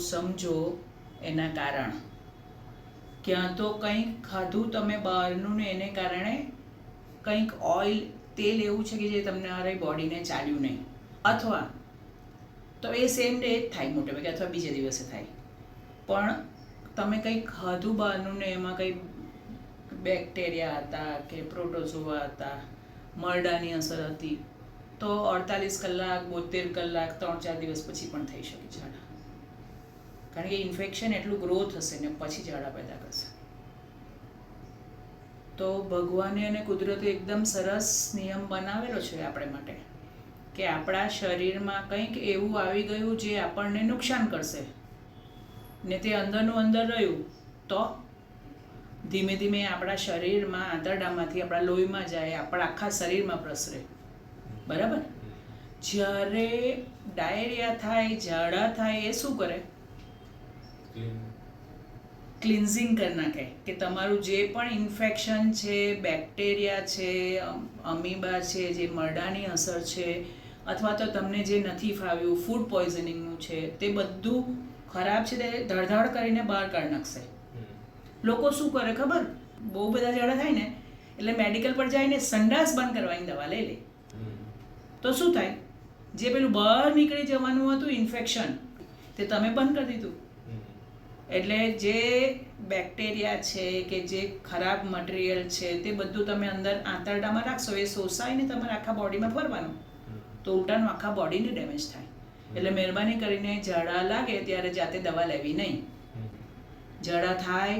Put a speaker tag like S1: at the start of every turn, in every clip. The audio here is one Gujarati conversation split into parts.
S1: સમજો એના કારણ. ક્યાં તો કંઈક ખાધું તમે બહારનું ને એને કારણે કંઈક ઓઇલ તેલ એવું છે કે જે તમને અરે બોડીને ચાલ્યું નહીં, અથવા તો એ સેમ ડે જ થાય મોટે ભાગે, અથવા બીજે દિવસે થાય. પણ તમે કંઈક ખાધું બહારનું ને એમાં કંઈક બેક્ટેરિયા હતા કે પ્રોટોઝોઆ હતા, મરડાની અસર હતી, તો 48 કલાક 72 કલાક 3-4 દિવસ પછી પણ થઈ શકે ઝાડા. કારણ કે ઇન્ફેક્શન એટલું ગ્રો થશે ને પછી ઝાડા પેદા કરશે. તો ભગવાને અને કુદરતે એકદમ સરસ નિયમ બનાવેલો છે આપણે માટે કે આપણા શરીરમાં કંઈક એવું આવી ગયું જે આપણને નુકસાન કરશે ને તે અંદરનું અંદર રહ્યું તો ધીમે ધીમે આપણા શરીરમાં આંતરડામાંથી આપણા લોહીમાં જાય, આપણા આખા શરીરમાં પ્રસરે. બરાબર? જ્યારે ડાયરિયા થાય, ઝાડા થાય, એ શું કરે? ક્લિન્ઝિંગ કરી નાખે કે તમારું જે પણ ઇન્ફેક્શન છે, બેક્ટેરિયા છે, અમીબા છે, જે મરડાની અસર છે, અથવા તો તમને જે નથી ફાવ્યું, ફૂડ પોઈઝનિંગનું છે, તે બધું ખરાબ છે તે ધડધડ કરીને બહાર કાઢી નાખશે. લોકો શું કરે ખબર? બહુ બધા ઝાડા થાય ને એટલે મેડિકલ પર જઈને સંડાસ બંધ કરવાની દવા લઈ લે. તો શું થાય? જે પેલું બહાર નીકળી જવાનું હતું ઇન્ફેક્શન, તે તમે બંધ કરી દીધું. એટલે જે બેક્ટેરિયા છે કે જે ખરાબ મટીરિયલ છે તે બધું તમે અંદર આંતરડામાં રાખશો, એ શોષાઈને તમારા આખા બોડીમાં ફરવાનું, તો ઉલટાનું આખા બોડીને ડેમેજ થાય. એટલે મહેરબાની કરીને ઝાડા લાગે ત્યારે જાતે દવા લેવી નહીં. ઝાડા થાય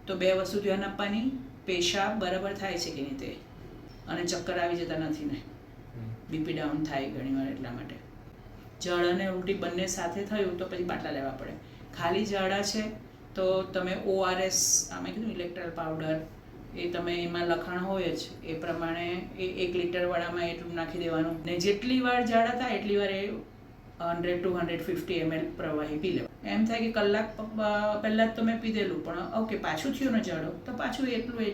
S1: તો 2 વસ્તુ ધ્યાન આપવાની: પેશાબ બરાબર થાય છે કે નહીં તે, અને ચક્કર આવી જતા નથી ને, બીપી ડાઉન થાય ઘણીવાર એટલા માટે. ઝાડા અને ઉલટી બંને સાથે થયું તો પછી બાટલા લેવા પડે. ખાલી ઝાડા છે તો તમે ORS, આમાં કીધું ઇલેક્ટ્રોલ પાવડર, એ તમે એમાં લખાણ હોય જ એ પ્રમાણે એ 1 લીટરવાળામાં એટલું નાખી દેવાનું, ને જેટલી વાર ઝાડા થાય એટલી વાર એ 100 to 150 ml પ્રવાહી પી લેવા. એમ થાય કે કલાક પહેલાં જ તમે પીધેલું, પણ ઓકે પાછું થયું ને ઝાડો તો પાછું એટલું એ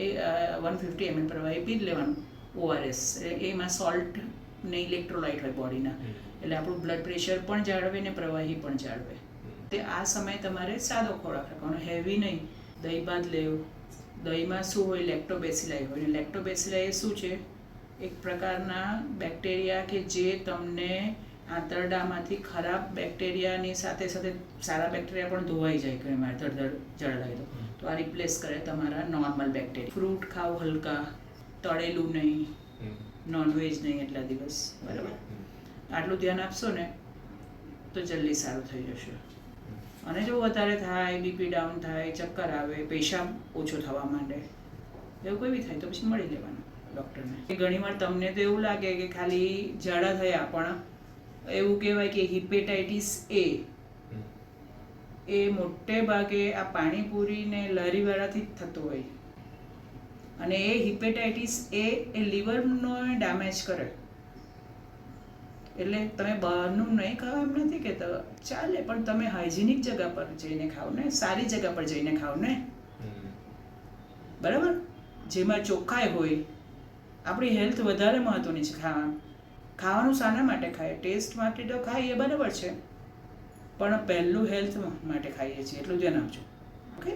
S1: 150 ml પ્રવાહી પી જ લેવાનું. ORS એમાં સોલ્ટ ને ઇલેક્ટ્રોલાઇટ હોય બોડીના, એટલે આપણું બ્લડ પ્રેશર પણ જાળવે ને પ્રવાહી પણ જાળવે. તે આ સમયે તમારે સાદો ખોરાક રાખવાનો, હેવી નહીં. દહીં ભાત લેવું. દહીંમાં શું હોય? લેક્ટોબેસિલાઈ હોય. લેક્ટોબેસિલાઈ શું છે? એક પ્રકારના બેક્ટેરિયા કે જે તમને આંતરડામાંથી ખરાબ બેક્ટેરિયાની સાથે સાથે સારા બેક્ટેરિયા પણ ધોવાઈ જાય ઘણી વાર ધડધડ ઝાડા થાય તો આ રિપ્લેસ કરે તમારા નોર્મલ બેક્ટેરિયા. ફ્રૂટ ખાઓ હલકા, તળેલું નહીં, નોનવેજ નહીં એટલા દિવસ. બરાબર? આટલું ધ્યાન આપશો ને તો જલ્દી સારું થઈ જશે. અને જો વધારે થાય, બીપી ડાઉન થાય, ચક્કર આવે, પેશાબ ઓછો થવા માંડે, એવું કોઈ બી થાય તો પછી મળી લેવાનું ડૉક્ટરને. ઘણીવાર તમને તો એવું લાગે કે ખાલી ઝાડા થયા, પણ એવું કહેવાય કે હિપેટાઇટિસ એ મોટે ભાગે આ પાણીપુરી ને લારીવાળાથી જ થતું હોય. અને એ હિપેટાઇટિસ એ લીવરનો ડેમેજ કરે. એટલે તમે બહારનું નહીં ખાઓ એમ નથી કહેતા, ચાલે, પણ તમે હાઇજેનિક જગ્યા પર જઈને ખાઓ ને, સારી જગ્યા પર જઈને ખાઓ ને. બરાબર? જેમાં ચોખ્ખાઈ હોય. આપણી હેલ્થ વધારે મહત્વની છે. ખાવાનું શાના માટે ખાય? ટેસ્ટ માટે તો ખાઈએ, બરાબર છે, પણ પહેલું હેલ્થ માટે ખાઈએ છીએ, એટલું ધ્યાન આપજો. ઓકે?